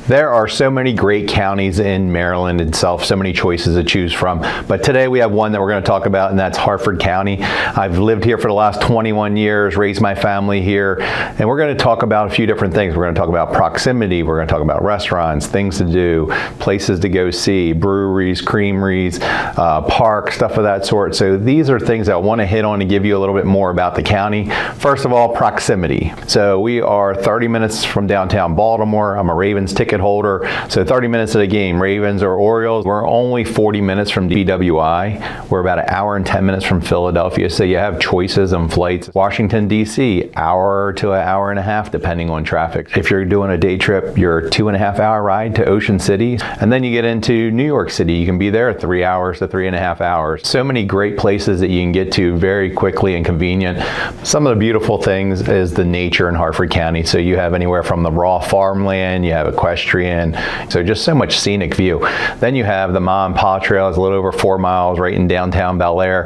There are so many great counties in Maryland itself, so many choices to choose from. But today we have one that we're going to talk about, and that's Harford County. I've lived here for the last 21 years, raised my family here, and we're going to talk about a few different things. We're going to talk about proximity, we're going to talk about restaurants, things to do, places to go see, breweries, creameries, parks, stuff of that sort. So these are things that I want to hit on to give you a little bit more about the county. First of all, proximity. So we are 30 minutes from downtown Baltimore. I'm a Ravens ticket holder, so 30 minutes of the game, Ravens or Orioles. We're only 40 minutes from BWI. We're about an hour and 10 minutes from Philadelphia, so you have choices on flights. Washington, D.C., hour to an hour and a half, depending on traffic. If you're doing a day trip, you're a 2.5 hour ride to Ocean City, and then you get into New York City. You can be there 3 hours to 3.5 hours. So many great places that you can get to very quickly and convenient. Some of the beautiful things is the nature in Harford County. So you have anywhere from the raw farmland, you have equestrian, so just so much scenic view. Then you have the Ma and Pa Trail, is a little over 4 miles right in downtown Bel Air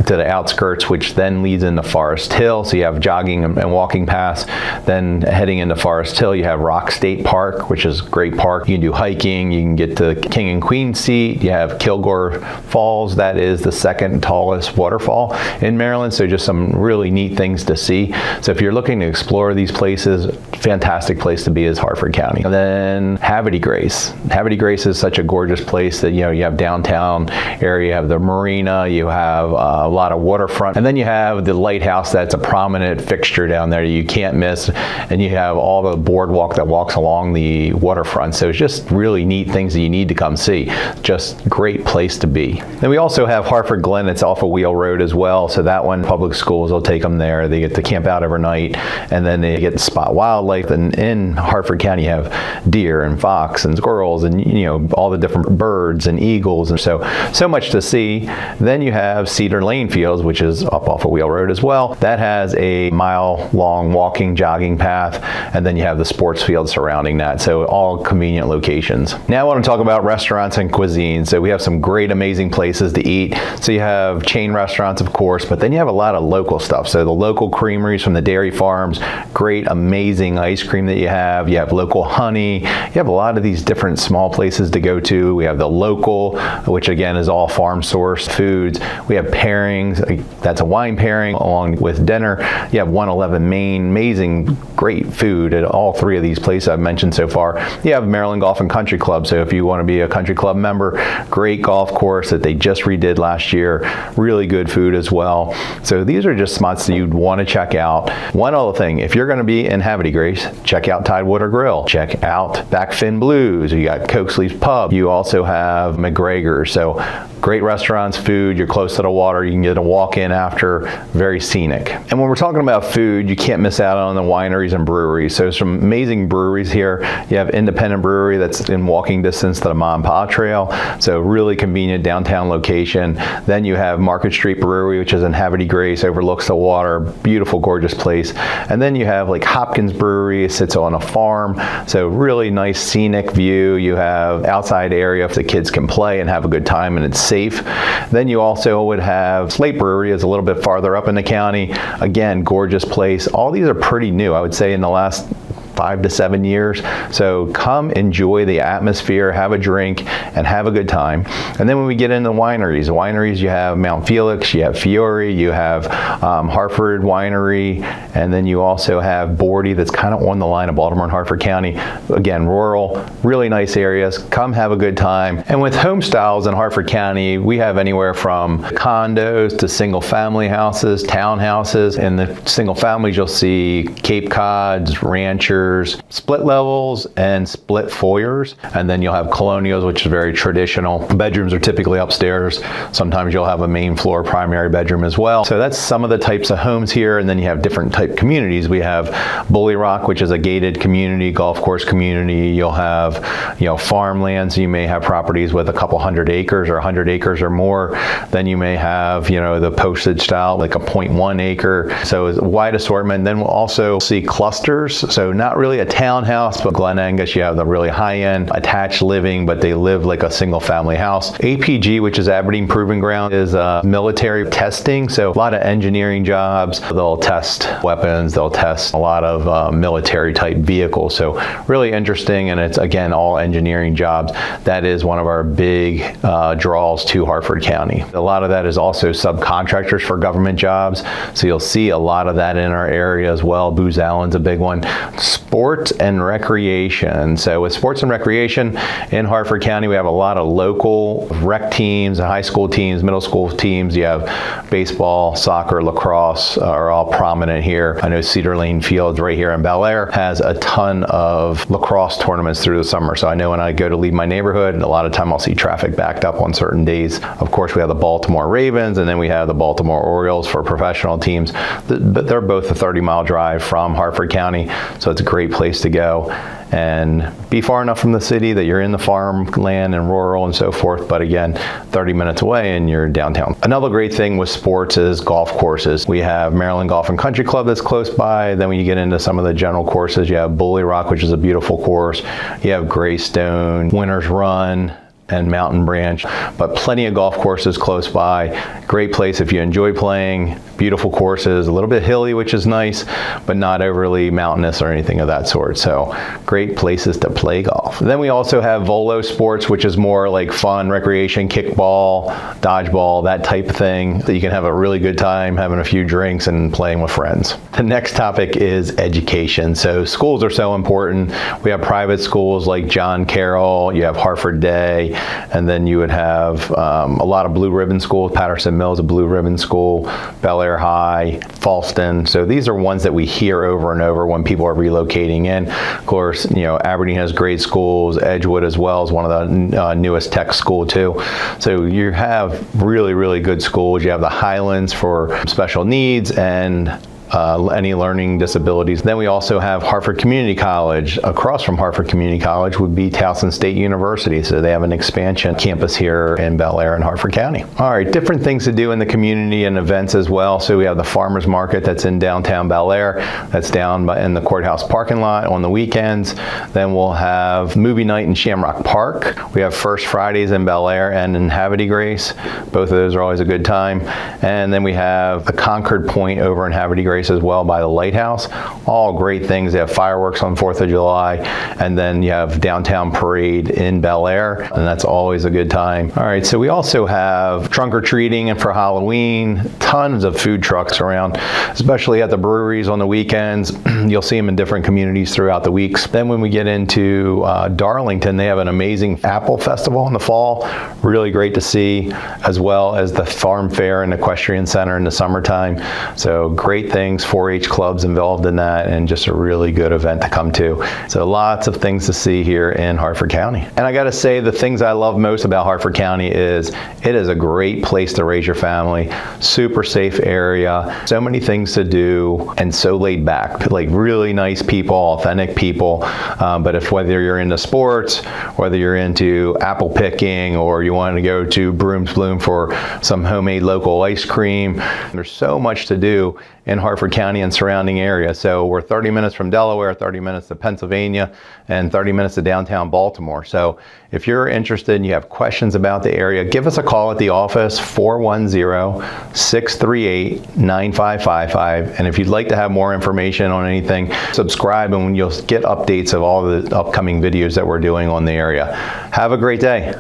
to the outskirts, which then leads into Forest Hill. So you have jogging and walking paths. Then heading into Forest Hill, you have Rock State Park, which is a great park. You can do hiking, you can get to King and Queen Seat. You have Kilgore Falls, that is the second tallest waterfall in Maryland. So just some really neat things to see. So if you're looking to explore these places, fantastic place to be is Harford County. And then Havre de Grace. Havre de Grace is such a gorgeous place that, you know, you have downtown area, you have the marina, you have a lot of waterfront, and then you have the lighthouse that's a prominent fixture down there you can't miss, and you have all the boardwalk that walks along the waterfront. So it's just really neat things that you need to come see. Just great place to be. Then we also have Harford Glen. It's off of Wheel Road as well. So that one, public schools will take them there. They get to camp out overnight, and then they get to spot wildlife. And in Harford County, you have deer and fox and squirrels and, you know, all the different birds and eagles, and so much to see. Then you have Cedar Lane Fields, which is up off of Wheel Road as well. That has a mile-long walking, jogging path, and then you have the sports field surrounding that. So all convenient locations. Now I want to talk about restaurants and cuisine. So we have some great, amazing places to eat. So you have chain restaurants, of course, but then you have a lot of local stuff. So the local creameries from the dairy farms, great, amazing ice cream that you have. You have local honey. You have a lot of these different small places to go to. We have the local, which again is all farm sourced foods. We have pairings, that's a wine pairing along with dinner. You have 111 Main, amazing, great food at all three of these places I've mentioned so far. You have Maryland Golf and Country Club, so if you want to be a country club member, great golf course that they just redid last year. Really good food as well. So these are just spots that you'd want to check out. One other thing, if you're going to be in Havre de Grace, check out Tidewater Grill. Check out Backfin Blues. You got Coakley's Pub. You also have McGregor's. So great restaurants, food, you're close to the water, you can get a walk in after, very scenic. And when we're talking about food, you can't miss out on the wineries and breweries. So some amazing breweries here. You have Independent Brewery that's in walking distance to the Ma and Pa Trail, so really convenient downtown location. Then you have Market Street Brewery, which is in Havre de Grace, overlooks the water, beautiful, gorgeous place. And then you have like Hopkins Brewery, it sits on a farm, so really nice scenic view. You have outside area if the kids can play and have a good time and it's safe. Then you also would have Slate Brewery, is a little bit farther up in the county. Again, gorgeous place. All these are pretty new, I would say, in the last 5 to 7 years. So come enjoy the atmosphere, have a drink, and have a good time. And then when we get into wineries, you have Mount Felix, you have Fiore, you have Harford Winery, and then you also have Bordy, that's kind of on the line of Baltimore and Harford County. Again, rural, really nice areas. Come have a good time. And with home styles in Harford County, we have anywhere from condos to single family houses, townhouses. In the single families, you'll see Cape Cods, ranchers, split levels and split foyers, and then you'll have colonials, which is very traditional. Bedrooms are typically upstairs. Sometimes you'll have a main floor primary bedroom as well. So that's some of the types of homes here, and then you have different type communities. We have Bully Rock, which is a gated community, golf course community. You'll have, you know, farmlands. You may have properties with a couple 100 acres or 100 acres or more. Then you may have, you know, the postage style, like a 0.1 acre. So it's a wide assortment. Then we'll also see clusters. So not really a townhouse, but Glen Angus, you have the really high-end attached living, but they live like a single-family house. APG, which is Aberdeen Proving Ground, is military testing, so a lot of engineering jobs. They'll test weapons, they'll test a lot of military-type vehicles, so really interesting, and it's, again, all engineering jobs. That is one of our big draws to Harford County. A lot of that is also subcontractors for government jobs, so you'll see a lot of that in our area as well. Booz Allen's a big one. Sports and recreation. So with sports and recreation in Harford County, we have a lot of local rec teams, high school teams, middle school teams. You have baseball, soccer, lacrosse are all prominent here. I know Cedar Lane Fields right here in Bel Air has a ton of lacrosse tournaments through the summer. So I know when I go to leave my neighborhood, a lot of time I'll see traffic backed up on certain days. Of course, we have the Baltimore Ravens, and then we have the Baltimore Orioles for professional teams. But they're both a 30-mile drive from Harford County, so it's a great place to go and be far enough from the city that you're in the farmland and rural and so forth, but again, 30 minutes away and you're downtown. Another great thing with sports is golf courses. We have Maryland Golf and Country Club that's close by. Then when you get into some of the general courses, you have Bully Rock, which is a beautiful course. You have Greystone, Winter's Run, and Mountain Branch, but plenty of golf courses close by. Great place if you enjoy playing. Beautiful courses, a little bit hilly, which is nice, but not overly mountainous or anything of that sort. So great places to play golf. Then we also have Volo Sports, which is more like fun, recreation, kickball, dodgeball, that type of thing, that you can have a really good time having a few drinks and playing with friends. The next topic is education. So schools are so important. We have private schools like John Carroll, you have Harford Day, and then you would have a lot of blue ribbon schools. Patterson Mills, a blue ribbon school, Bel Air High, Falston. So these are ones that we hear over and over when people are relocating in. Of course, you know, Aberdeen has great schools. Edgewood as well is one of the newest tech school too. So you have really, really good schools. You have the Highlands for special needs and any learning disabilities. Then we also have Harford Community College. Across from Harford Community College would be Towson State University. So they have an expansion campus here in Bel Air and Harford County. All right, different things to do in the community and events as well. So we have the Farmers Market that's in downtown Bel Air. That's down in the courthouse parking lot on the weekends. Then we'll have movie night in Shamrock Park. We have First Fridays in Bel Air and in Havre de Grace. Both of those are always a good time. And then we have the Concord Point over in Havre de Grace as well by the lighthouse. All great things. They have fireworks on 4th of July, and then you have downtown parade in Bel Air, and that's always a good time. All right, so we also have trunk or treating and for Halloween, tons of food trucks around, especially at the breweries on the weekends. You'll see them in different communities throughout the weeks. Then when we get into Darlington, they have an amazing apple festival in the fall. Really great to see, as well as the farm fair and equestrian center in the summertime. So great things, 4-H clubs involved in that, and just a really good event to come to. So lots of things to see here in Harford County. And I gotta say, the things I love most about Harford County is it is a great place to raise your family, super safe area, so many things to do, and so laid back, like really nice people, authentic people. But if whether you're into sports, whether you're into apple picking, or you want to go to Broom's Bloom for some homemade local ice cream, there's so much to do in Harford County and surrounding area. So we're 30 minutes from Delaware, 30 minutes to Pennsylvania, and 30 minutes to downtown Baltimore. So if you're interested and you have questions about the area, give us a call at the office, 410-638-9555. And if you'd like to have more information on anything, subscribe and you'll get updates of all the upcoming videos that we're doing on the area. Have a great day.